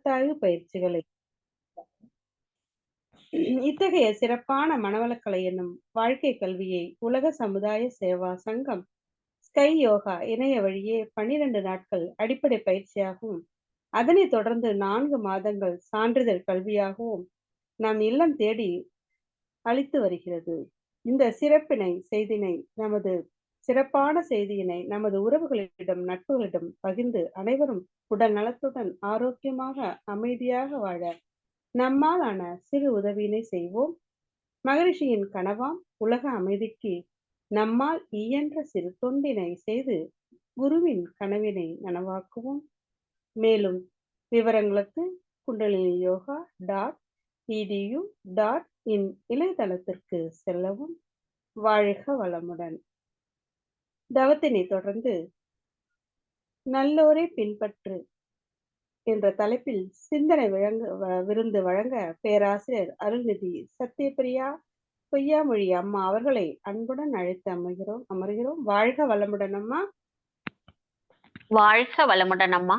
புலத்தாய்வு பயிற்சிகளை இத்தகைய சிறப்பான மனவளக்கலை என்னும் வாழ்க்கை கல்வியை உலக சமுதாய சேவா சங்கம் ஸ்கை யோகா இணைய வழியே 12 நாட்கள் அடிப்படை பயிற்சியாகவும் அதனைத் தொடர்ந்து 4 மாதங்கள் சான்றிதழ் கல்வியாகவும் நம் இல்லம் தேடி அளித்து வருகிறது. இந்த சிறப்பான செய்தியினை நமது உறவுகளிடம் நட்புகளிடம் பகிர்ந்து அனைவரும் உடல் நலத்துடன் ஆரோக்கியமாக அமைதியாக வாழ நம்மால் ஆன சிறு உதவியினை செய்வோம். மகரிஷியின் கனவாம் உலக அமைதிக்கு நம்மால் இயன்ற சிறு தொண்டினை செய்து குருவின் கனவினை நனவாக்குவோம். மேலும் விவரங்களுக்கு குண்டலினி யோகா .edu.in இணையதளத்திற்கு செல்லவும். வாழ்க வளமுடன். தவத்தினை தொடர்ந்து நல்லோரை பின்பற்று என்ற தலைப்பில் சிந்தனை விருந்து வழங்க பேராசிரியர் அருள்நிதி சத்யபிரியா பொய்யாமொழி அம்மா அவர்களை அன்புடன் அழைத்து அமர்கிறோம். வாழ்க வளமுடன் அம்மா. வாழ்க வளமுடன் அம்மா.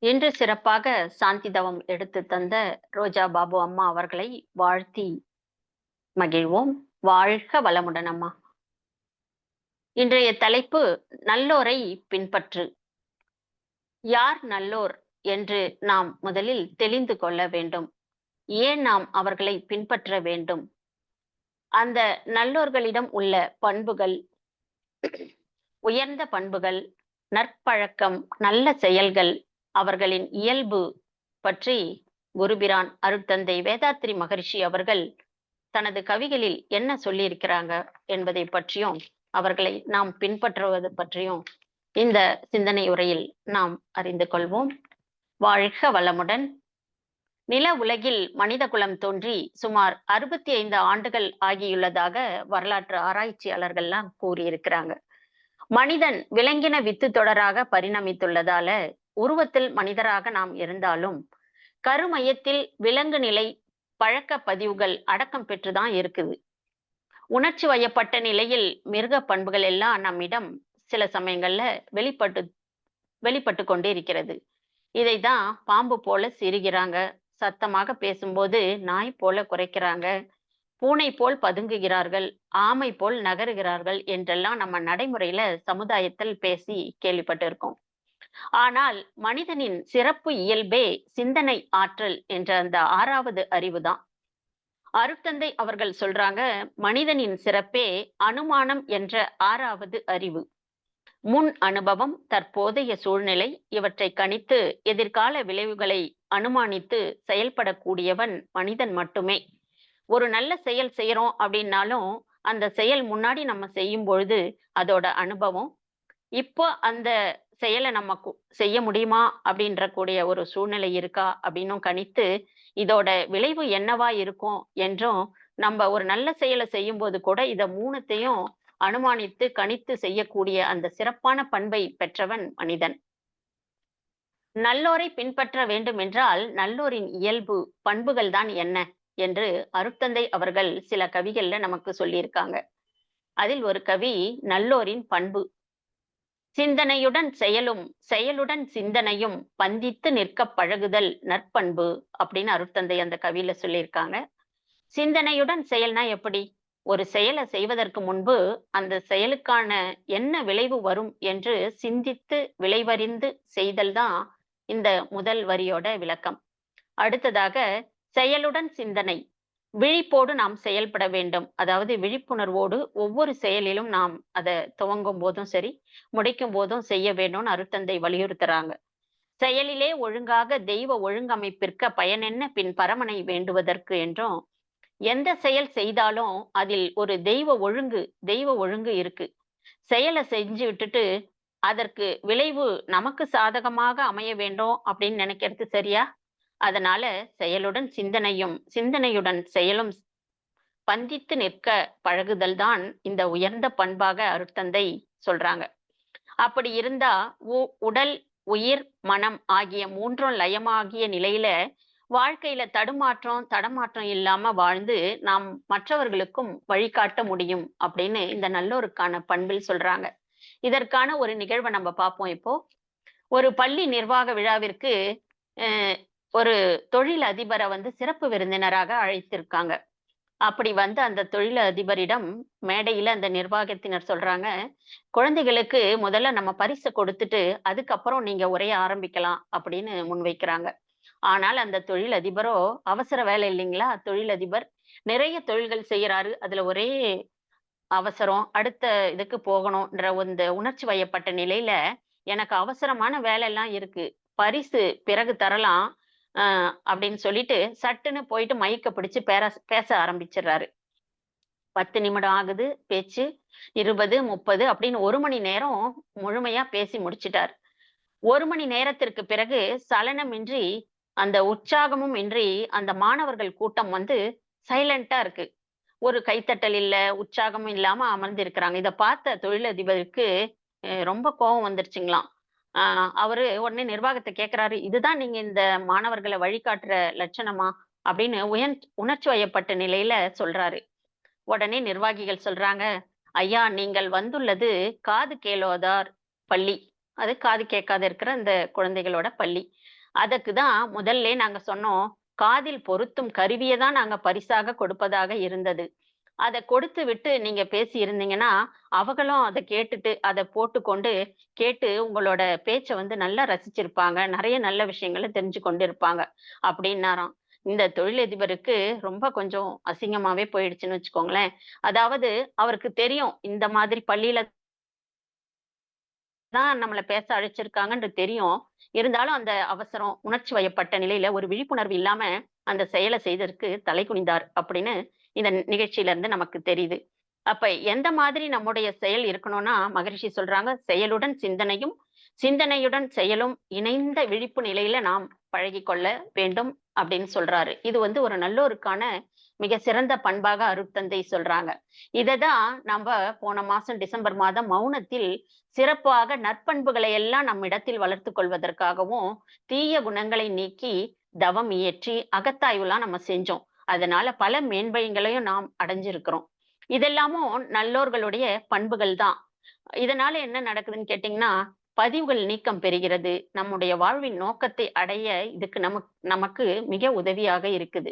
இன்று சிறப்பாக சாந்தி தவம் எடுத்து தந்த ரோஜா பாபு அம்மா அவர்களை வாழ்த்தி மகிழ்வோம். வாழ்க வளமுடன் அம்மா. இன்றைய தலைப்பு நல்லோரை பின்பற்று. யார் நல்லோர் என்று நாம் முதலில் தெளிந்து கொள்ள வேண்டும். ஏன் நாம் அவர்களை பின்பற்ற வேண்டும்? அந்த நல்லோர்களிடம் உள்ள பண்புகள், உயர்ந்த பண்புகள், நற்பழக்கம், நல்ல செயல்கள், அவர்களின் இயல்பு பற்றி குருபிரான் அருட்தந்தை வேதாத்ரி மகரிஷி அவர்கள் தனது கவிகளில் என்ன சொல்லியிருக்கிறாங்க என்பதை பற்றியும் அவர்களை நாம் பின்பற்றுவது பற்றியும் இந்த சிந்தனை உரையில் நாம் அறிந்து கொள்வோம். வாழ்க வளமுடன். நில உலகில் மனித குலம் தோன்றி சுமார் 65 ஆண்டுகள் ஆகியுள்ளதாக வரலாற்று ஆராய்ச்சியாளர்கள்லாம் கூறியிருக்கிறாங்க. மனிதன் விலங்கின வித்து தொடராக பரிணமித்துள்ளதால உருவத்தில் மனிதராக நாம் இருந்தாலும் கருமையத்தில் விலங்கு நிலை பழக்க பதிவுகள் அடக்கம் பெற்றுதான் இருக்குது. உணர்ச்சி வயப்பட்ட நிலையில் மிருக பண்புகள் எல்லாம் நம்மிடம் சில சமயங்கள்ல வெளிப்பட்டு கொண்டே இருக்கிறது. இதைதான் பாம்பு போல சிரிக்கிறாங்க, சத்தமாக பேசும்போது நாய் போல குறைக்கிறாங்க, பூனை போல் பதுங்குகிறார்கள், ஆமை போல் நகருகிறார்கள் என்றெல்லாம் நம்ம நடைமுறையில சமுதாயத்தில் பேசி கேள்விப்பட்டு இருக்கோம். ஆனால் மனிதனின் சிறப்பு இயல்பே சிந்தனை ஆற்றல் என்ற அந்த 6வது அறிவுதான். அருட்தந்தை அவர்கள் சொல்றாங்க, மனிதனின் சிறப்பே அனுமானம் என்ற 6வது அறிவு. முன் அனுபவம், தற்போதைய சூழ்நிலை இவற்றை கணித்து எதிர்கால விளைவுகளை அனுமானித்து செயல்படக்கூடியவன் மனிதன் மட்டுமே. ஒரு நல்ல செயல் செய்யறோம் அப்படின்னாலும் அந்த செயல் முன்னாடி நம்ம செய்யும் பொழுது அதோட அனுபவம், இப்போ அந்த செயலை நம்ம செய்ய முடியுமா அப்படின்ற கூடிய ஒரு சூழ்நிலை இருக்கா அப்படின்னும் கணித்து இதோட விளைவு என்னவா இருக்கும் என்றும் நம்ம ஒரு நல்ல செயலை செய்யும் போது கூட இத 3த்தையும் அனுமானித்து கணித்து செய்யக்கூடிய அந்த சிறப்பான பண்பை பெற்றவன் மனிதன். நல்லோரை பின்பற்ற வேண்டும் என்றால் நல்லோரின் இயல்பு பண்புகள் தான் என்ன என்று அருட்தந்தை அவர்கள் சில கவிகள்ல நமக்கு சொல்லியிருக்காங்க. அதில் ஒரு கவி நல்லோரின் பண்பு: சிந்தனையுடன் செயலும் செயலுடன் சிந்தனையும் பந்தித்து நிற்க பழகுதல் நற்பண்பு அப்படின்னு அருட்தந்தை அந்த கவியில சொல்லியிருக்காங்க. சிந்தனையுடன் செயல்னா எப்படி? ஒரு செயலை செய்வதற்கு முன்பு அந்த செயலுக்கான என்ன விளைவு வரும் என்று சிந்தித்து விளைவறிந்து செய்தல் தான் இந்த முதல் வரியோட விளக்கம். அடுத்ததாக செயலுடன் சிந்தனை, விழிப்போடு நாம் செயல்பட வேண்டும். அதாவது விழிப்புணர்வோடு ஒவ்வொரு செயலிலும் நாம் அதை துவங்கும் போதும் சரி முடிக்கும் போதும் செய்ய வேண்டும்னு அருட்தந்தை வலியுறுத்துறாங்க. செயலிலே ஒழுங்காக தெய்வ ஒழுங்கமைப்பிற்க பயனென்ன பின் பரமனை வேண்டுவதற்கு என்றும், எந்த செயல் செய்தாலும் அதில் ஒரு தெய்வ ஒழுங்கு இருக்கு. செயலை செஞ்சு விட்டுட்டு அதற்கு விளைவு நமக்கு சாதகமாக அமைய வேண்டும் அப்படின்னு நினைக்கிறது சரியா? அதனால செயலுடன் சிந்தனையும் சிந்தனையுடன் செயலும் பந்தித்து நிற்க பழகுதல் தான் இந்த உயர்ந்த பண்பாக அருட்தந்தை சொல்றாங்க. அப்படி இருந்தா உடல், உயிர், மனம் ஆகிய 3ம் லயமாகிய நிலையில வாழ்க்கையில தடமாற்றம் இல்லாம வாழ்ந்து நாம் மற்றவர்களுக்கும் வழிகாட்ட முடியும் அப்படின்னு இந்த நல்லோருக்கான பண்பில் சொல்றாங்க. இதற்கான ஒரு நிகழ்வை நம்ம பார்ப்போம். இப்போ ஒரு பள்ளி நிர்வாக விழாவிற்கு அ ஒரு தொழில் அதிபர வந்து சிறப்பு விருந்தினராக அழைத்திருக்காங்க. அப்படி வந்து அந்த தொழில் அதிபரிடம் மேடையில அந்த நிர்வாகத்தினர் சொல்றாங்க, "குழந்தைகளுக்கு முதல்ல நம்ம பரிச கொடுத்துட்டு, அதுக்கப்புறம் நீங்க உரைய ஆரம்பிக்கலாம்." அப்படின்னு முன்வைக்கிறாங்க. ஆனால் அந்த தொழில் அதிபரோ, அவசர வேலை இல்லைங்களா? தொழிலதிபர். நிறைய தொழில்கள் செய்யறாரு. அதுல ஒரே அவசரம். அடுத்த இதுக்கு போகணும்ன்ற இந்த உணர்ச்சி வயப்பட்ட நிலையில, எனக்கு அவசரமான வேலைலாம் இருக்கு. பரிசு பிறகு தரலாம். அ அப்படின்னு சொல்லிட்டு, சட்டுன்னு போயிட்டு மைக்க பிடிச்சு பேச ஆரம்பிச்சுடுறாரு. 10 நிமிடம் ஆகுது பேச்சு. 20, 30 அப்படின்னு 1 மணி நேரம் முழுமையா பேசி முடிச்சுட்டாரு. 1 மணி நேரத்திற்கு பிறகு சலனமின்றி, அந்த உற்சாகமும் இன்றி, அந்த மாணவர்கள் கூட்டம் வந்து சைலன்ட்டா இருக்கு. ஒரு கைத்தட்டல் இல்ல, உற்சாகமும் இல்லாம அமர்ந்திருக்கிறாங்க. இத பார்த்த தொழிலதிபருக்கு ரொம்ப கோவம் வந்துருச்சுங்களாம். அ அவரு உடனே நிர்வாகத்த கேட்கிறாரு, "இதுதான் நீங்க இந்த மாணவர்கள வழிகாட்டுற லட்சணமா?" அப்படின்னு உணர்ச்சி வயப்பட்ட நிலையில சொல்றாரு. உடனே நிர்வாகிகள் சொல்றாங்க, "ஐயா, நீங்கள் வந்துள்ளது காது கேளாதோர் பள்ளி. அது காது கேட்காத இருக்கிற அந்த குழந்தைகளோட பள்ளி. அதற்கு தான் முதல்லே நாங்க சொன்னோம், காதில் பொருத்தும் கருவிய தான் நாங்க பரிசாக கொடுப்பதாக இருந்தது. அத கொடுத்து விட்டு நீங்க பேசி இருந்தீங்கன்னா, அவங்களும் அத கேட்டுட்டு, அத போட்டுக்கொண்டு கேட்டு உங்களோட பேச்ச வந்து நல்லா ரசிச்சிருப்பாங்க. நெறைய நல்ல விஷயங்கள தெரிஞ்சு கொண்டு இருப்பாங்க." அப்டின்னாராம். இந்த தொழிலதிபருக்கு ரொம்ப கொஞ்சம் அசிங்கமாவே போயிடுச்சுன்னு வச்சுக்கோங்களேன். அதாவது அவருக்கு தெரியும், இந்த மாதிரி பள்ளியில தான் நம்மள பேச அழைச்சிருக்காங்கன்று தெரியும். இருந்தாலும் அந்த அவசரம், உணர்ச்சி வயப்பட்ட நிலையில ஒரு விழிப்புணர்வு இல்லாம அந்த செயல செய்ததற்கு தலை குனிந்தார் அப்படின்னு இந்த நிகழ்ச்சியில இருந்து நமக்கு தெரியுது. அப்ப எந்த மாதிரி நம்முடைய செயல் இருக்கணும்னா, மகரிஷி சொல்றாங்க, "செயலுடன் சிந்தனையும், சிந்தனையுடன் செயலும் இணைந்த விழிப்பு நிலையில நாம் பழகிக் கொள்ள வேண்டும்." அப்படின்னு சொல்றாரு. இது வந்து ஒரு நல்லோருக்கான மிக சிறந்த பண்பாக அருட்தந்தை சொல்றாங்க. இத தான் நம்ப போன மாசம் டிசம்பர் மாதம் மௌனத்தில் சிறப்பாக நற்பண்புகளை எல்லாம் நம்மிடத்தில் வளர்த்துக் கொள்வதற்காகவும், தீய குணங்களை நீக்கி தவம் இயற்றி அகத்தாய்வுலாம் நம்ம செஞ்சோம். அதனால பல மேன்மைகளையும் நாம் அடைஞ்சிருக்கிறோம். இதெல்லாமும் நல்லோர்களுடைய பண்புகள் தான். இதனால என்ன நடக்குதுன்னு கேட்டீங்கன்னா, பதிவுகள் நீக்கம் பெறுகிறது. நம்முடைய வாழ்வின் நோக்கத்தை அடைய இதுக்கு நமக்கு மிக உதவியாக இருக்குது.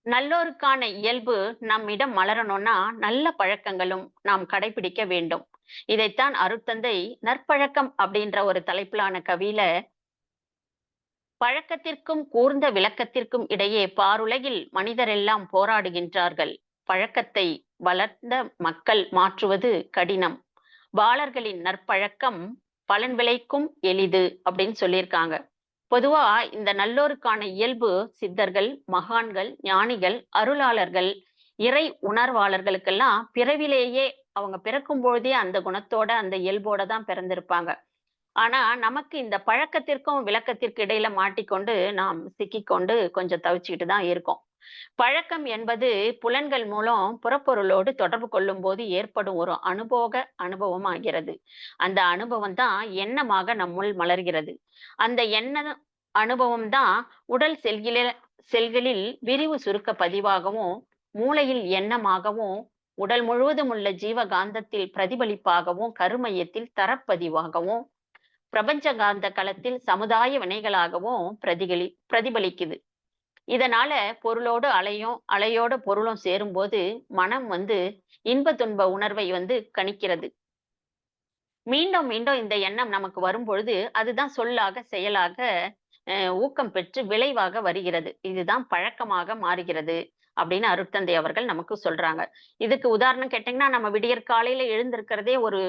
நல்லோருக்கான இயல்பு நம்மிடம் மலரணும்னா, நல்ல பழக்கங்களும் நாம் கடைபிடிக்க வேண்டும். இதைத்தான் அருட்தந்தை நற்பழக்கம் அப்படின்ற ஒரு தலைப்பிலான கவியில, "பழக்கத்திற்கும் கூர்ந்த விளக்கத்திற்கும் இடையே பாருலகில் மனிதரெல்லாம் போராடுகின்றார்கள். பழக்கத்தை வளர்ந்த மக்கள் மாற்றுவது கடினம். பாலர்களின் நற்பழக்கம் பலன் விளைக்கும் எளிது." அப்படின்னு சொல்லியிருக்காங்க. பொதுவா இந்த நல்லோருக்கான இயல்பு சித்தர்கள், மகான்கள், ஞானிகள், அருளாளர்கள், இறை உணர்வாளர்களுக்கெல்லாம் பிறவிலேயே அவங்க பிறக்கும் பொழுதே அந்த குணத்தோட, அந்த இயல்போட தான் பிறந்திருப்பாங்க. ஆனா, நமக்கு இந்த பழக்கத்திற்கும், விளக்கத்திற்கு இடையில மாட்டிக்கொண்டு, நாம் சிக்கிக்கொண்டு கொஞ்சம் தவிச்சுக்கிட்டு தான் இருக்கோம். பழக்கம் என்பது புலன்கள் மூலம் புறப்பொருளோடு தொடர்பு கொள்ளும்போது ஏற்படும் ஒரு அனுபவமாகிறது. அந்த அனுபவம் தான் எண்ணமாக நம்முள் மலர்கிறது. அந்த அனுபவம் தான் உடல் செல்களில் விரிவு சுருக்க பதிவாகவும், மூளையில் எண்ணமாகவும், உடல் முழுவதும் உள்ள ஜீவகாந்தத்தில் பிரதிபலிப்பாகவும், கருமையத்தில் தரப்பதிவாகவும், பிரபஞ்ச காந்த களத்தில் சமுதாய வினைகளாகவும் பிரதிபலிக்குது. இதனால பொருளோடு அலையும், அலையோட பொருளும் சேரும்போது, மனம் வந்து இன்ப துன்ப உணர்வை வந்து கணிக்கிறது. மீண்டும், மீண்டும் இந்த எண்ணம் நமக்கு வரும்பொழுது, அதுதான் சொல்லாக, செயலாக ஊக்கம் பெற்று விளைவாக வருகிறது. இதுதான் பழக்கமாக மாறுகிறது. அப்படின்னு அருட்தந்தை அவர்கள் நமக்கு சொல்றாங்க. இதுக்கு உதாரணம் கேட்டீங்கன்னா, நம்ம விடியற் காலையில எழுந்திருக்கிறதே ஒரு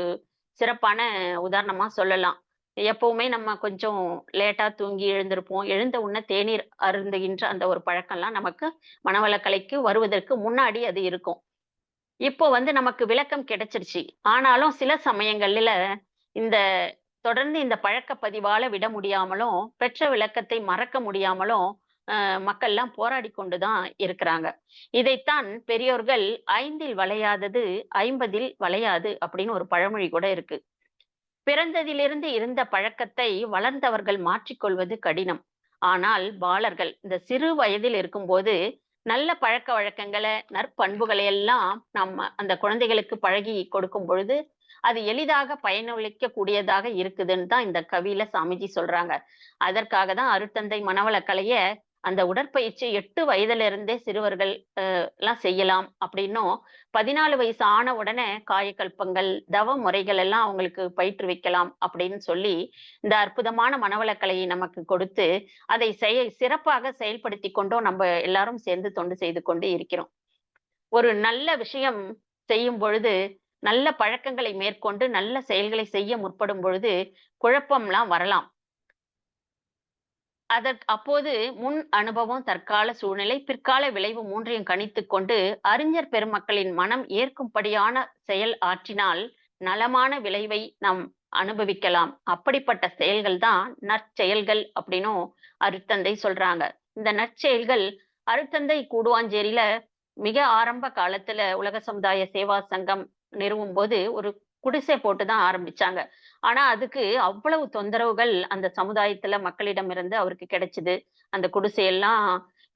சிறப்பான உதாரணமா சொல்லலாம். எப்பவுமே நம்ம கொஞ்சம் லேட்டா தூங்கி எழுந்திருப்போம். எழுந்த உடனே தேநீர் அருந்துகின்ற அந்த ஒரு பழக்கம்லாம் நமக்கு மனவளக்கலைக்கு வருவதற்கு முன்னாடி அது இருக்கும். இப்போ வந்து நமக்கு விளக்கம் கிடைச்சிருச்சு. ஆனாலும் சில சமயங்கள்ல இந்த தொடர்ந்து இந்த பழக்க பதிவால விட முடியாமலும், பெற்ற விளக்கத்தை மறக்க முடியாமலும் மக்கள்லாம் போராடிக் கொண்டு தான் இருக்கிறாங்க. இதைத்தான் பெரியோர்கள் "5ல் வளையாதது 50ல் வளையாது" அப்படின்னு ஒரு பழமொழி கூட இருக்கு. பிறந்ததிலிருந்து இருந்த பழக்கத்தை வளர்ந்தவர்கள் மாற்றிக்கொள்வது கடினம். ஆனால் பாலர்கள் இந்த சிறு வயதில் இருக்கும்போது நல்ல பழக்கவழக்கங்கள, நற்பண்புகளை எல்லாம் நம்ம அந்த குழந்தைகளுக்கு பழகி கொடுக்கும் பொழுது, அது எளிதாக பயனளிக்க கூடியதாக இருக்குதுன்னு தான் இந்த கவியில சாமிஜி சொல்றாங்க. அதற்காக தான் அருட்தந்தை மனவளக்கலைய அந்த உடற்பயிற்சி 8 வயதில இருந்தே சிறுவர்கள் எல்லாம் செய்யலாம் அப்படின்னும், 14 வயசு ஆன உடனே காயகல்பங்கள், தவ முறைகள் எல்லாம் அவங்களுக்கு பயிற்றுவிக்கலாம் அப்படின்னு சொல்லி, இந்த அற்புதமான மனவளக்கலையை நமக்கு கொடுத்து, அதை சிறப்பாக செயல்படுத்திக் கொண்டும் நம்ப எல்லாரும் சேர்ந்து தொண்டு செய்து கொண்டு இருக்கிறோம். ஒரு நல்ல விஷயம் செய்யும் பொழுது, நல்ல பழக்கங்களை மேற்கொண்டு நல்ல செயல்களை செய்ய முற்படும் பொழுது, குழப்பம்லாம் வரலாம். அப்போது முன் அனுபவம், தற்கால சூழ்நிலை, பிற்கால விளைவு 3யும் கணித்துக் கொண்டு, அறிஞர் பெருமக்களின் மனம் ஏற்கும்படியான செயல் ஆற்றினால், நலமான விளைவை நாம் அனுபவிக்கலாம். அப்படிப்பட்ட செயல்கள் தான் நற்செயல்கள் அப்படின்னும் அருட்தந்தை சொல்றாங்க. இந்த நற்செயல்கள் அருட்தந்தை கூடுவாஞ்சேரியில மிக ஆரம்ப காலத்துல உலக சமுதாய சேவா சங்கம் நிறுவும்போது, ஒரு குடிசை போட்டு தான் ஆரம்பிச்சாங்க. ஆனா, அதுக்கு அவ்வளவு தொந்தரவுகள் அந்த சமுதாயத்துல மக்களிடமிருந்து அவருக்கு கிடைச்சது. அந்த குடிசையெல்லாம்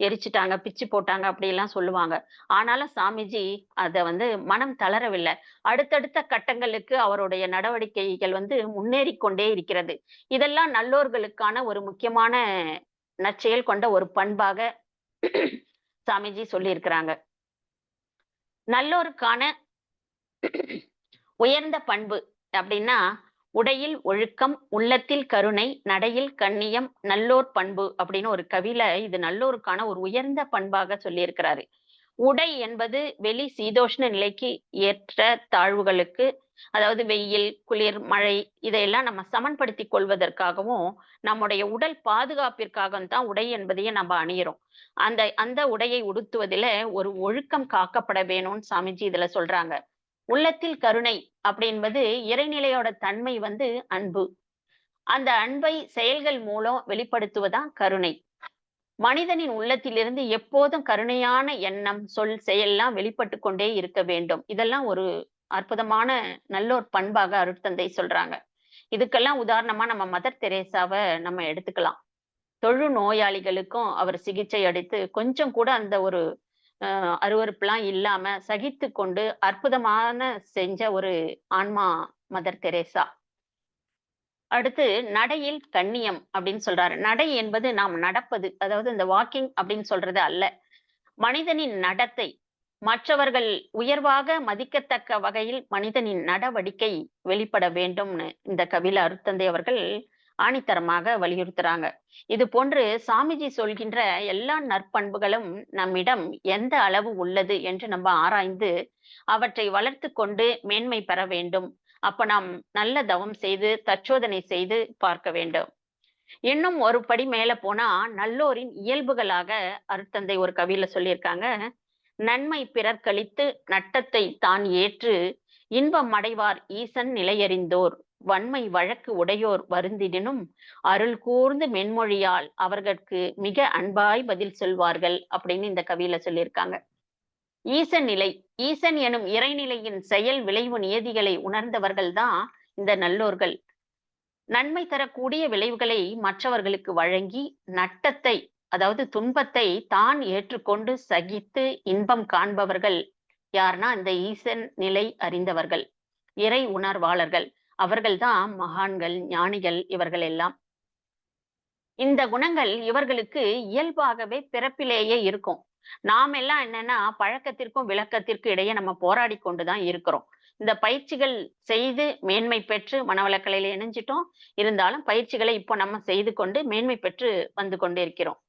எரிச்சுட்டாங்க, பிச்சு போட்டாங்க அப்படிலாம் சொல்லுவாங்க. ஆனாலும் சாமிஜி அத மனம் தளரவில்ல. அடுத்தடுத்த கட்டங்களுக்கு அவருடைய நடவடிக்கைகள் முன்னேறிக் கொண்டே இருக்கிறது. இதெல்லாம் நல்லோர்களுக்கான ஒரு முக்கியமான நற்செயல் கொண்ட ஒரு பண்பாக சாமிஜி சொல்லியிருக்கிறாங்க. நல்லோருக்கான உயர்ந்த பண்பு அப்படின்னா, உடையில் ஒழுக்கம், உள்ளத்தில் கருணை, நடையில் கண்ணியம், நல்லோர் பண்பு அப்படின்னு ஒரு கவியில இது நல்லோருக்கான ஒரு உயர்ந்த பண்பாக சொல்லியிருக்கிறாரு. உடை என்பது வெளி சீதோஷ்ண நிலைக்கு ஏற்ற தாழ்வுகளுக்கு, அதாவது வெயில், குளிர், மழை இதையெல்லாம் நம்ம சமன்படுத்திக் கொள்வதற்காகவும், நம்முடைய உடல் பாதுகாப்பிற்காகவும் தான் உடை என்பதையே நம்ம அணியிறோம். அந்த அந்த உடையை உடுத்துவதில ஒரு ஒழுக்கம் காக்கப்பட வேணும்னு சாமிஜி இதுல சொல்றாங்க. உள்ளத்தில் கருணை அப்படி என்பது இறைநிலையோட தன்மை அன்பு. அந்த அன்பை செயல்கள் மூலம் வெளிப்படுத்துவதுதான் கருணை. மனிதனின் உள்ளத்திலிருந்து எப்போதும் கருணையான எண்ணம், சொல், செயல்லாம் வெளிப்பட்டுக் கொண்டே இருக்க வேண்டும். இதெல்லாம் ஒரு அற்புதமான நல்லோர் பண்பாக அருட்தந்தை சொல்றாங்க. இதுக்கெல்லாம் உதாரணமா நம்ம மதர் தெரேசாவ நம்ம எடுத்துக்கலாம். தொழு நோயாளிகளுக்கும் அவர் சிகிச்சை அளித்து கொஞ்சம் கூட அந்த ஒரு அருவருப்புலாம் இல்லாம சகித்துக் கொண்டு அற்புதமான செஞ்ச ஒரு ஆன்மா மதர் தெரேசா. அடுத்து நடையில் கண்ணியம் அப்படின்னு சொல்றாரு. நடை என்பது நாம் நடப்பது. அதாவது இந்த வாக்கிங் அப்படின்னு சொல்றது அல்ல. மனிதனின் நடத்தை. மற்றவர்கள் உயர்வாக மதிக்கத்தக்க வகையில் மனிதனின் நடவடிக்கை வெளிப்பட வேண்டும்னு இந்த கவியில அருட்தந்தை அவர்கள் ஆணித்தரமாக வலியுறுத்துறாங்க. இது போன்று சாமிஜி சொல்கின்ற எல்லா நற்பண்புகளும் நம்மிடம் எந்த அளவு உள்ளது என்று நம்ம ஆராய்ந்து அவற்றை வளர்த்துக் கொண்டு மேன்மை பெற வேண்டும். அப்ப நாம் நல்ல தவம் செய்து தற்சோதனை செய்து பார்க்க வேண்டும். இன்னும் ஒரு படி மேல போனா நல்லோரின் இயல்புகளாக அருட்தந்தை ஒரு கவியில சொல்லியிருக்காங்க. நன்மை பிறர்க்களித்து நட்டத்தை தான் ஏற்று இன்பம் அடைவார் ஈசன் நிலையறிந்தோர் வன்மை வழக்கு உடையோர் வருந்திடினும் அருள் கூர்ந்து மென்மொழியால் அவர்களுக்கு மிக அன்பாய் பதில் சொல்வார்கள் அப்படின்னு இந்த கவியில சொல்லியிருக்காங்க. ஈசன் நிலை, ஈசன் எனும் இறைநிலையின் செயல் விளைவு நியதிகளை உணர்ந்தவர்கள் தான் இந்த நல்லோர்கள். நன்மை தரக்கூடிய விளைவுகளை மற்றவர்களுக்கு வழங்கி நட்டத்தை, அதாவது துன்பத்தை தான் ஏற்றுக்கொண்டு சகித்து இன்பம் காண்பவர்கள் யார்னா இந்த ஈசன் நிலை அறிந்தவர்கள், இறை உணர்வாளர்கள். அவர்கள்தான் மகான்கள், ஞானிகள் இவர்கள் எல்லாம். இந்த குணங்கள் இவர்களுக்கு இயல்பாகவே பிறப்பிலேயே இருக்கும். நாம் எல்லாம் என்னன்னா பழக்கத்திற்கும் விளக்கத்திற்கும் இடையே நம்ம போராடி கொண்டுதான் இருக்கிறோம். இந்த பயிற்சிகள் செய்து மேன்மை பெற்று மனவளக்கலையில இணைஞ்சிட்டோம். இருந்தாலும் பயிற்சிகளை இப்போ நம்ம செய்து கொண்டு மேன்மை பெற்று வந்து கொண்டிருக்கிறோம்.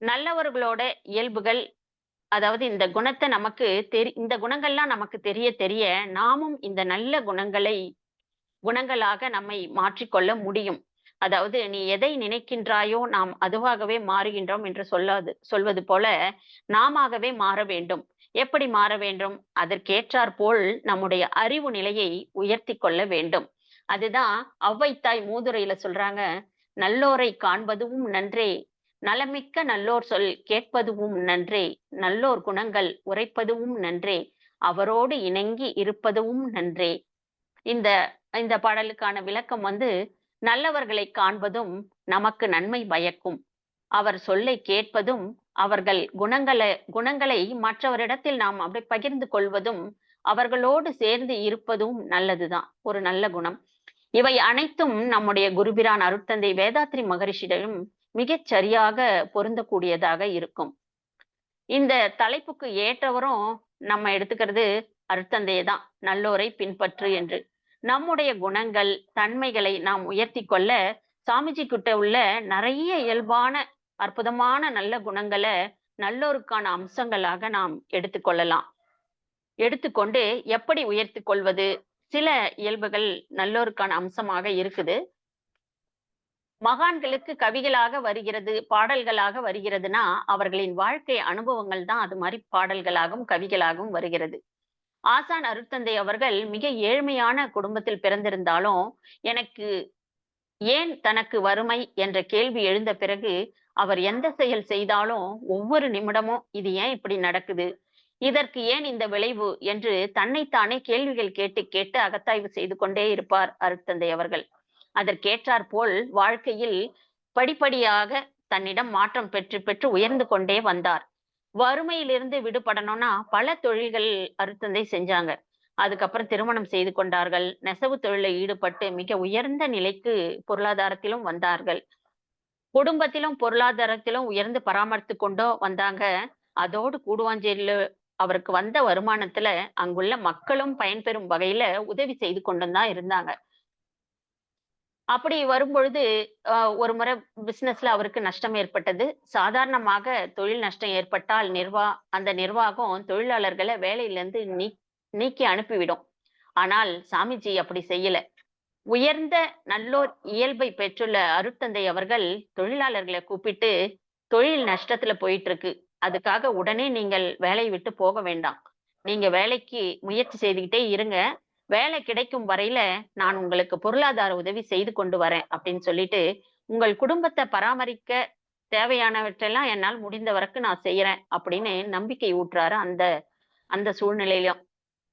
நல்லவர்களோட இயல்புகள், அதாவது இந்த குணத்தை நமக்கு இந்த குணங்கள்லாம் நமக்கு தெரிய தெரிய நாமும் இந்த நல்ல குணங்களாக நம்மை மாற்றிக்கொள்ள முடியும். அதாவது நீ எதை நினைக்கின்றாயோ நாம் அதுவாகவே மாறுகின்றோம் என்று சொல்வது போல நாமாகவே மாற வேண்டும். எப்படி மாற வேண்டும்? அதற்கேற்றாற் போல் நம்முடைய அறிவு நிலையை உயர்த்தி கொள்ள வேண்டும். அதுதான் ஔவைத்தாய் மூதுரையில சொல்றாங்க, நல்லோரை காண்பதும் நன்றே, நலமிக்க நல்லோர் சொல் கேட்பதுவும் நன்றே, நல்லோர் குணங்கள் உரைப்பதுவும் நன்றே, அவரோடு இணங்கி இருப்பதுவும் நன்றே. இந்த இந்த பாடலுக்கான விளக்கம் நல்லவர்களை காண்பதும் நமக்கு நன்மை பயக்கும். அவர் சொல்லை கேட்பதும், அவர்கள் குணங்களை மற்றவரிடத்தில் நாம் அப்படி பகிர்ந்து கொள்வதும் அவர்களோடு சேர்ந்து இருப்பதும் நல்லதுதான். ஒரு நல்ல குணம். இவை அனைத்தும் நம்முடைய குருபிரான் அருட்தந்தை வேதாத்ரி மகரிஷியிடம் மிகச் சரியாக பொருந்தக்கூடியதாக இருக்கும். இந்த தலைப்புக்கு ஏற்றவரும் நம்ம எடுத்துக்கிறது அருட்தந்தையை தான். நல்லோரை பின்பற்று என்று. நம்முடைய குணங்கள், தன்மைகளை நாம் உயர்த்திக் கொள்ள, சாமிஜி கிட்ட உள்ள நெறைய இயல்பான, அற்புதமான நல்ல குணங்கள நல்லோருக்கான அம்சங்களாக நாம் எடுத்துக்கொள்ளலாம். எடுத்துக்கொண்டு எப்படி உயர்த்திக் கொள்வது? சில இயல்புகள் நல்லோருக்கான அம்சமாக இருக்குது. மகான்களுக்கு கவிகளாக வருகிறது, பாடல்களாக வருகிறதுன்னா, அவர்களின் வாழ்க்கை அனுபவங்கள் தான் அது மாரி பாடல்களாகவும், கவிகளாகவும் வருகிறது. ஆசான் அருட்தந்தை அவர்கள் மிக ஏழ்மையான குடும்பத்தில் பிறந்திருந்தாலும், எனக்கு ஏன் தனக்கு வறுமை என்ற கேள்வி எழுந்த பிறகு, அவர் எந்த செயல் செய்தாலும் ஒவ்வொரு நிமிடமும் இது ஏன் இப்படி நடக்குது? இதற்கு ஏன் இந்த விளைவு? என்று தன்னைத்தானே கேள்விகள் கேட்டு கேட்டு அகத்தாய்வு செய்து கொண்டே இருப்பார் அருட்தந்தை அவர்கள். அதற்கேற்றாற்போல் வாழ்க்கையில் படிப்படியாக தன்னிடம் மாற்றம் பெற்று பெற்று உயர்ந்து கொண்டே வந்தார். வறுமையிலிருந்து விடுபடணும்னா பல தொழில்கள் அருட்தந்தை செஞ்சாங்க. அதுக்கப்புறம் திருமணம் செய்து கொண்டார்கள். நெசவு தொழில்ல ஈடுபட்டு மிக உயர்ந்த நிலைக்கு பொருளாதாரத்திலும் வந்தார்கள். குடும்பத்திலும் பொருளாதாரத்திலும் உயர்ந்து பராமரித்துக் கொண்டோ வந்தாங்க. அதோடு கூடுவாஞ்சேரியில அவருக்கு வந்த வருமானத்துல அங்குள்ள மக்களும் பயன்பெறும் வகையில உதவி செய்து கொண்டும் தான் இருந்தாங்க. அப்படி வரும்பொழுது ஒரு முறை பிசினஸ்ல அவருக்கு நஷ்டம் ஏற்பட்டது. சாதாரணமாக தொழில் நஷ்டம் ஏற்பட்டால் அந்த நிர்வாகம் தொழிலாளர்கள வேலையிலிருந்து நீக்கி அனுப்பிவிடும். ஆனால் சாமிஜி அப்படி செய்யல. உயர்ந்த நல்லோர் இயல்பை பெற்றுள்ள அருட்தந்தை அவர்கள் தொழிலாளர்களை கூப்பிட்டு, "தொழில் நஷ்டத்துல போயிட்டு இருக்கு. அதுக்காக உடனே நீங்கள் வேலையை விட்டு போக வேண்டாம். நீங்க வேலைக்கு முயற்சி செய்துகிட்டே இருங்க. வேலை கிடைக்கும் வரையில நான் உங்களுக்கு பொருளாதார உதவி செய்து கொண்டு வரேன்." அப்படின்னு சொல்லிட்டு, "உங்கள் குடும்பத்த பராமரிக்க தேவையானவற்றெல்லாம் என்னால் முடிந்த வரைக்கும் நான் செய்யறேன்." அப்படின்னு நம்பிக்கை ஊட்டுறாரு அந்த அந்த சூழ்நிலையிலும்.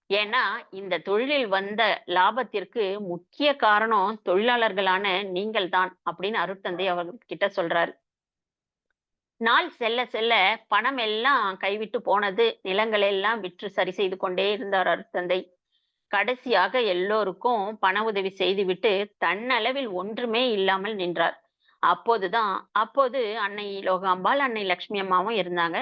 ஏன்னா, இந்த தொழிலில் வந்த லாபத்திற்கு முக்கிய காரணம் தொழிலாளர்களான நீங்கள் தான் அப்படின்னு அருட்தந்தை அவர்கிட்ட சொல்றாரு. நாள் செல்ல செல்ல பணம் எல்லாம் கைவிட்டு போனது. நிலங்கள் எல்லாம் விற்று சரி செய்து கொண்டே இருந்தார் அருட்தந்தை. கடைசியாக எல்லோருக்கும் பண உதவி செய்துவிட்டு தன்னளவில் ஒன்றுமே இல்லாமல் நின்றார். அப்போது அன்னை லோகாம்பாள், அன்னை லட்சுமி அம்மாவும் இருந்தாங்க.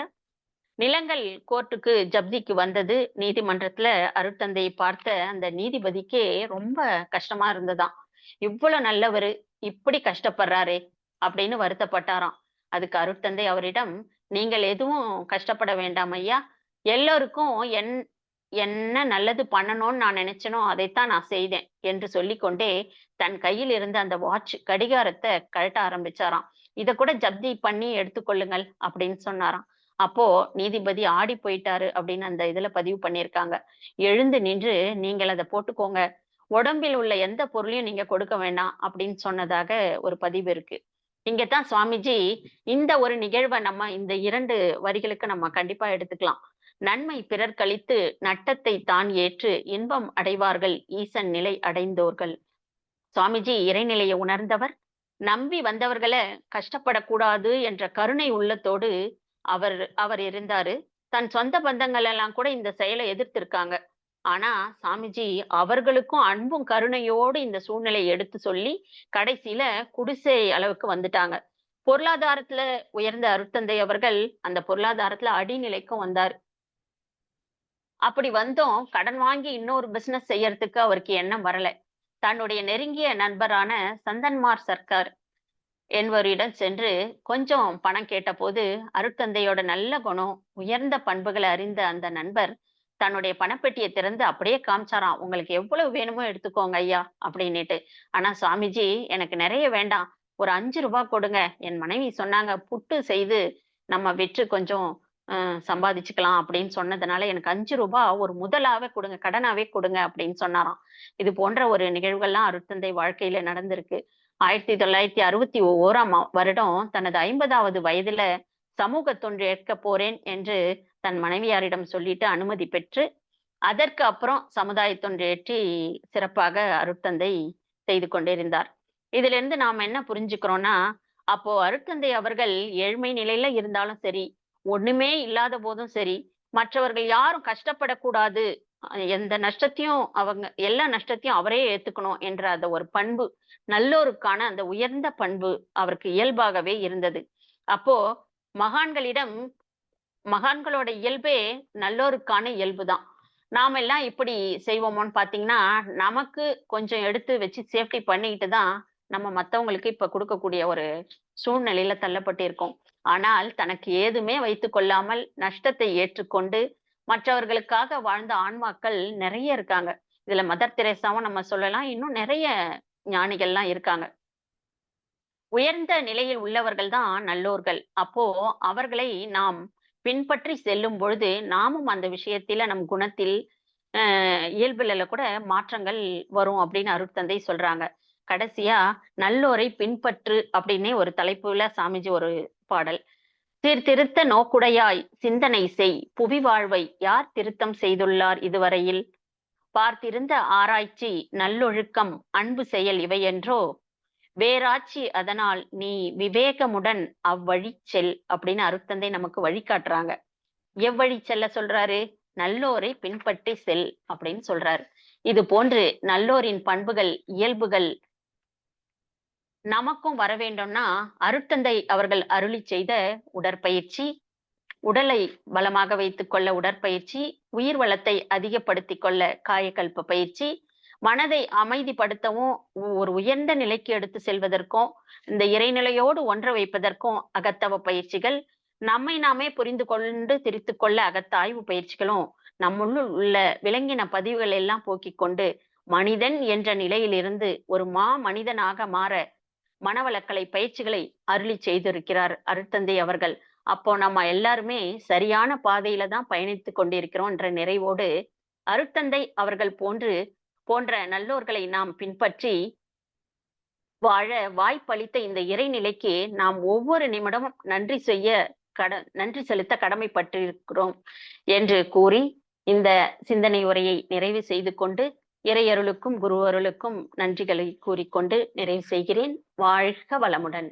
நிலங்கள் கோர்ட்டுக்கு ஜப்திக்கு வந்தது. நீதிமன்றத்துல அருட்தந்தையை பார்த்த அந்த நீதிபதிக்கே ரொம்ப கஷ்டமா இருந்ததாம். இவ்வளவு நல்லவரு, இப்படி கஷ்டப்படுறாரே அப்படின்னு வருத்தப்பட்டாராம். அதுக்கு அருட்தந்தை அவரிடம், "நீங்கள் எதுவும் கஷ்டப்பட வேண்டாம் ஐயா. எல்லோருக்கும் என்ன நல்லது பண்ணணும்னு நான் நினைச்சேனோ அதைத்தான் நான் செய்தேன்" என்று சொல்லிக்கொண்டே தன் கையில் இருந்த அந்த கடிகாரத்த கழட்ட ஆரம்பிச்சாராம். "இத கூட ஜப்தி பண்ணி எடுத்துக்கொள்ளுங்கள்" அப்படின்னு சொன்னாராம். அப்போ நீதிபதி ஆடி போயிட்டாரு அப்படின்னு அந்த இதுல பதிவு பண்ணியிருக்காங்க. எழுந்து நின்று, "நீங்கள் அத போட்டுக்கோங்க. உடம்பில் உள்ள எந்த பொருளையும் நீங்க கொடுக்க வேண்டாம்" அப்படின்னு சொன்னதாக ஒரு பதிவு இருக்கு. இங்க தான் சுவாமிஜி இந்த ஒரு நிகழ்வ நம்ம இந்த 2 வரிகளுக்கு நம்ம கண்டிப்பா எடுத்துக்கலாம். "நன்மை பிறர்க்களித்து நட்டத்தை தான் ஏற்று இன்பம் அடைவார்கள் ஈசன் நிலை அடைந்தோர்கள்." சுவாமிஜி இறைநிலையை உணர்ந்தவர். நம்பி வந்தவர்கள கஷ்டப்படக்கூடாது என்ற கருணை உள்ளத்தோடு அவர் அவர் இருந்தாரு. தன் சொந்த பந்தங்கள் எல்லாம் கூட இந்த செயலை எதிர்த்திருக்காங்க. ஆனா, சாமிஜி அவர்களுக்கும் அன்பும் கருணையோடு இந்த சூழ்நிலையை எடுத்து சொல்லி, கடைசியில குடிசை அளவுக்கு வந்துட்டாங்க. பொருளாதாரத்துல உயர்ந்த அருட்தந்தை அவர்கள் அந்த பொருளாதாரத்துல அடிநிலைக்கும் வந்தாரு. அப்படி வந்தும் கடன் வாங்கி இன்னொரு பிசினஸ் செய்யறதுக்கு அவருக்கு எண்ணம் வரல. தன்னுடைய நெருங்கிய நண்பரான சந்தன்மார் சர்க்கார் என்பவரிடம் சென்று கொஞ்சம் பணம் கேட்டபோது, அருட்தந்தையோட நல்ல குணம், உயர்ந்த பண்புகளை அறிந்த அந்த நண்பர் தன்னுடைய பணப்பெட்டியை திறந்து அப்படியே காமிச்சாராம். "உங்களுக்கு எவ்வளவு வேணுமோ எடுத்துக்கோங்க ஐயா" அப்படின்னுட்டு. ஆனா சுவாமிஜி, "எனக்கு நிறைய வேண்டாம். ஒரு ₹5 கொடுங்க. என் மனைவி சொன்னாங்க, புட்டு செய்து நம்ம விற்று கொஞ்சம் சம்பாதிச்சுக்கலாம்" அப்படின்னு சொன்னதுனால, "எனக்கு ₹5 ஒரு முதலாவே கொடுங்க, கடனாவே கொடுங்க" அப்படின்னு சொன்னாராம். இது போன்ற ஒரு நிகழ்வுகள்லாம் அருட்தந்தை வாழ்க்கையில நடந்திருக்கு. 1961ஆம் வருடம் தனது 50வது வயதில சமூக தொண்டு ஏற்கப் போறேன் என்று தன் மனைவியாரிடம் சொல்லிட்டு அனுமதி பெற்று, அதற்கு அப்புறம் சமுதாய தொண்டு ஏற்றி சிறப்பாக அருட்தந்தை செய்து கொண்டிருந்தார். இதிலிருந்து நாம என்ன புரிஞ்சுக்கிறோம்னா, அப்போ அருட்தந்தை அவர்கள் ஏழ்மை நிலையில இருந்தாலும் சரி, ஒண்ணுமே இல்லாத போதும் சரி, மற்றவர்கள் யாரும் கஷ்டப்படக்கூடாது எந்த நஷ்டத்தையும் எல்லா நஷ்டத்தையும் அவரே ஏத்துக்கணும் என்ற அந்த ஒரு பண்பு, நல்லோருக்கான அந்த உயர்ந்த பண்பு அவருக்கு இயல்பாகவே இருந்தது. அப்போ மகான்களிடம் மகான்களோட இயல்பே நல்லோருக்கான இயல்பு தான். நாமெல்லாம் இப்படி செய்வோமோன்னு பார்த்தீங்கன்னா, நமக்கு கொஞ்சம் எடுத்து வச்சு சேஃப்டி பண்ணிக்கிட்டு தான், நம்ம மத்தவங்களுக்கு இப்ப குடுக்கக்கூடிய ஒரு சூழ்நிலையில தள்ளப்பட்டு இருக்கோம். ஆனால் தனக்கு ஏதுமே வைத்துக் கொள்ளாமல் நஷ்டத்தை ஏற்றுக்கொண்டு, மற்றவர்களுக்காக வாழ்ந்த ஆன்மாக்கள் நெறைய இருக்காங்க. இதுல மதர் தெரேசாவும் நம்ம சொல்லலாம். இன்னும் நெறைய ஞானிகள்லாம் இருக்காங்க. உயர்ந்த நிலையில் உள்ளவர்கள் தான் நல்லோர்கள். அப்போ அவர்களை நாம் பின்பற்றி செல்லும் பொழுது, நாமும் அந்த விஷயத்தில நம் குணத்தில், இயல்புல கூட மாற்றங்கள் வரும் அப்படின்னு அருட்தந்தை சொல்றாங்க. கடைசியா நல்லோரை பின்பற்று அப்படின்னே ஒரு தலைப்புல சாமிஜி ஒரு பாடல். "சீர்திருத்த நோக்குடையாய் சிந்தனை செய். புவி வாழ்வை யார் திருத்தம் செய்துள்ளார் இதுவரையில்? பார்த்திருந்த ஆராய்ச்சி நல்லொழுக்கம் அன்பு செயல் இவையென்றோ? வேறாச்சி அதனால் நீ விவேகமுடன் அவ்வழி செல்" அப்படின்னு அருட்தந்தை நமக்கு வழிகாட்டுறாங்க. எவ்வழி செல்ல சொல்றாரு? நல்லோரை பின்பற்றி செல் அப்படின்னு சொல்றாரு. இது போன்று நல்லோரின் பண்புகள், இயல்புகள் நமக்கும் வர வேண்டும்னா, அருட்தந்தை அவர்கள் அருளிச் செய்த உடற்பயிற்சி, உடலை பலமாக வைத்துக் கொள்ள உடற்பயிற்சி, உயிர் வளத்தை அதிகப்படுத்திக் கொள்ள காயகல்ப பயிற்சி, மனதை அமைதிப்படுத்தவும், ஒரு உயர்ந்த நிலைக்கு எடுத்து செல்வதற்கும், இந்த இறைநிலையோடு ஒன்ற வைப்பதற்கும் அகத்தவ பயிற்சிகள், நம்மை நாமே புரிந்து கொண்டு திரித்துக் கொள்ள அகத்தாய்வு பயிற்சிகளும், நம்முள்ளுள் உள்ள விலங்கின பதிவுகள் எல்லாம் போக்கிக் கொண்டு, மனிதன் என்ற நிலையிலிருந்து ஒரு மனிதனாக மாற மனவளக்கலை பயிற்சிகளை அருளிச் செய்திருக்கிறார் அருட்தந்தை அவர்கள். அப்போ நம்ம எல்லாருமே சரியான பாதையில தான் பயணித்துக் கொண்டிருக்கிறோம் என்ற நிறைவோடு, அருட்தந்தை அவர்கள் போன்ற நல்லோர்களை நாம் பின்பற்றி வாழ வாய்ப்பளித்த இந்த இறைநிலைக்கு நாம் ஒவ்வொரு நிமிடமும் நன்றி செலுத்த கடமைப்பட்டிருக்கிறோம் என்று கூறி, இந்த சிந்தனை உரையை நிறைவு செய்து கொண்டு, இறையருளுக்கும், குரு அருளுக்கும் நன்றிகளை கூறிக்கொண்டு நிறைவு செய்கிறேன். வாழ்க வளமுடன்.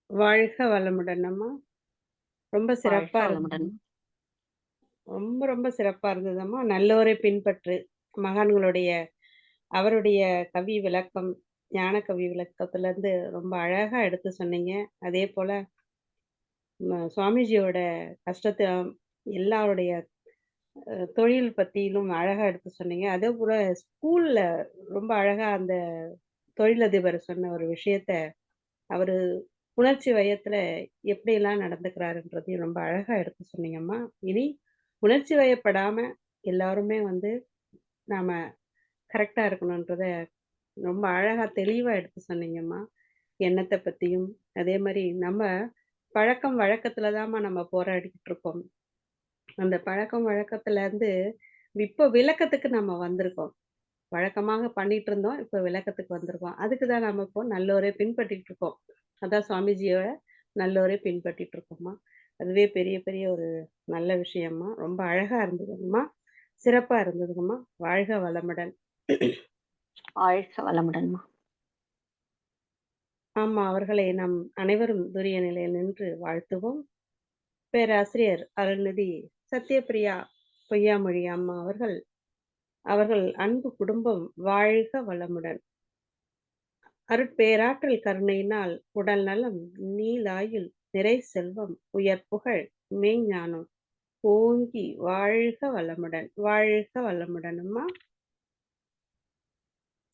வாழ்க வளமுடன் அம்மா. ரொம்ப வாழ்க சிறப்பா வளமுடன். இருந்தது. ரொம்ப ரொம்ப சிறப்பா இருந்ததம்மா. நல்லோரை பின்பற்று. மகான்களுடைய அவருடைய கவி விளக்கம், ஞான கவி விளக்கத்துலருந்து ரொம்ப அழகா எடுத்து சொன்னீங்க. அதேபோல சுவாமிஜியோட கஷ்டத்த எல்லாருடைய தொழில் பத்தியிலும் அழகா எடுத்து சொன்னீங்க. அதேபோல ஸ்கூல்ல ரொம்ப அழகா அந்த தொழிலதிபர் சொன்ன ஒரு விஷயத்த, அவரு உணர்ச்சி வயத்துல எப்படியெல்லாம் நடந்துக்கிறாருன்றதையும் ரொம்ப அழகா எடுத்து சொன்னீங்கம்மா. இனி உணர்ச்சி வயப்படாம எல்லாருமே வந்து நாம கரெக்ட்டா இருக்கணுன்றத ரொம்ப அழகா தெளிவா எடுத்து சொன்னீங்கம்மா. எண்ணத்த பத்தியும், அதே மாரி நம்ம பழக்கம் வழக்கத்துல தாம்மா நம்ம போராடிக்கிட்டு இருக்கோம். அந்த பழக்கம் வழக்கத்துலருந்து இப்போ விளக்கத்துக்கு நம்ம வந்திருக்கோம். வழக்கமாக பண்ணிட்டு இருந்தோம். இப்ப விளக்கத்துக்கு வந்திருக்கோம். அதுக்கு தான் நாம இப்போ நல்லோரை பின்பற்றிட்டு இருக்கோம். அதான் சுவாமிஜியோட நல்லோரை பின்பற்றிட்டு இருக்கோம்மா. அதுவே பெரிய பெரிய ஒரு நல்ல விஷயம்மா. ரொம்ப அழகா இருந்ததுங்கம்மா. சிறப்பா இருந்ததுங்கம்மா. வாழ்க வளமுடன். வாழ்க வளமுடன்மா. ஆமா, அவர்களை நம் அனைவரும் துரிய நிலையில் நின்று வாழ்த்துவோம். பேராசிரியர் அருள்நிதி சத்யபிரியா பொய்யாமொழி அம்மா அவர்கள், அவர்கள் அன்பு குடும்பம் வாழ்க வளமுடன். அருட்பேராற்றல் கருணையினால் உடல் நலம், நீளாயுள், நிறை செல்வம், உயர் புகழ், மெய்ஞானம் ஓங்கி வாழ்க வளமுடன். வாழ்க வளமுடன் அம்மா.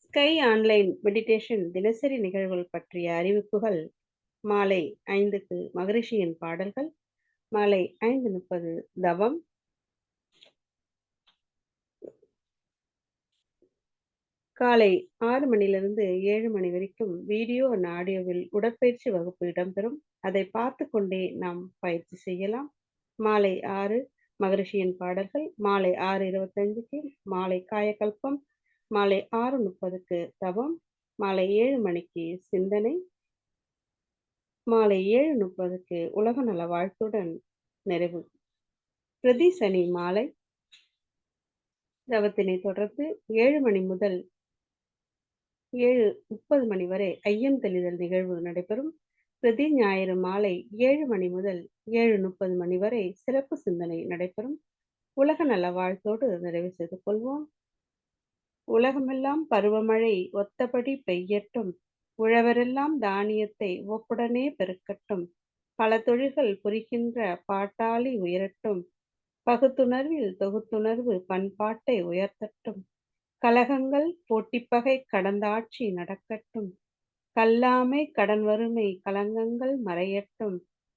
ஸ்கை ஆன்லைன் மெடிடேஷன் தினசரி நிகழ்வுகள் பற்றிய அறிவிப்புகள் மாலை 5க்கு மகரிஷியின் பாடல்கள், மாலை 5:30 தவம், காலை 6 மணிலிருந்து 7 மணி வரைக்கும் வீடியோ அண்ட் ஆடியோவில் உடற்பயிற்சி வகுப்பு இடம்பெறும். அதை பார்த்து கொண்டே நாம் பயிற்சி செய்யலாம். மாலை 6 மகரிஷியின் பாடல்கள், மாலை 6:25க்கு மாலை காயகல்பம், மாலை 6:30க்கு தவம், மாலை 7 மணிக்கு சிந்தனை, மாலை 7:30க்கு உலக நல வாழ்த்துடன் நிறைவு. பிரதி சனி மாலை தவத்தினை தொடர்ந்து 7 மணி முதல் 7:30 மணி வரை ஐயம் தெளிதல் நிகழ்வு நடைபெறும். பிரதி ஞாயிறு மாலை 7 மணி முதல் 7:30 மணி வரை சிறப்பு சிந்தனை நடைபெறும். உலக நல வாழ்த்தோடு நிறைவு செய்து கொள்வோம். உலகமெல்லாம் பருவமழை ஒத்தபடி பெய்யட்டும். உழவரெல்லாம் தானியத்தை ஒப்புடனே பெருக்கட்டும். பல தொழில்கள் புரிகின்ற பாட்டாளி உயரட்டும். பகுத்துணர்வில் தொகுத்துணர்வு பண்பாட்டை உயர்த்தட்டும். கலகங்கள் போட்டிப்பகை கடந்தாட்சி நடக்கட்டும். கல்லாமை கடன் வறுமை களங்கங்கள் மறையட்டும்.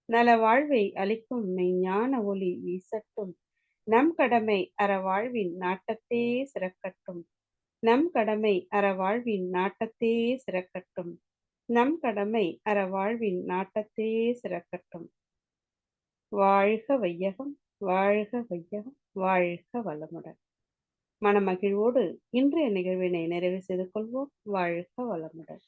நல வாழ்வை அளிக்கும் மெய்ஞான ஒளி வீசட்டும். நம் கடமை அறவாழ்வின் நாட்டத்தே சிறக்கட்டும். நம் கடமை அறவாழ்வின் நாட்டத்தே சிறக்கட்டும். நம் கடமை அறவாழ்வின் நாட்டத்தே சிறக்கட்டும். வாழ்க வையகம், வாழ்க வையகம், வாழ்க வளமுடன். மனமகிழ்வோடு இன்றைய நிகழ்வினை நிறைவு செய்து கொள்வோம். வாழ்க வளமுடன்.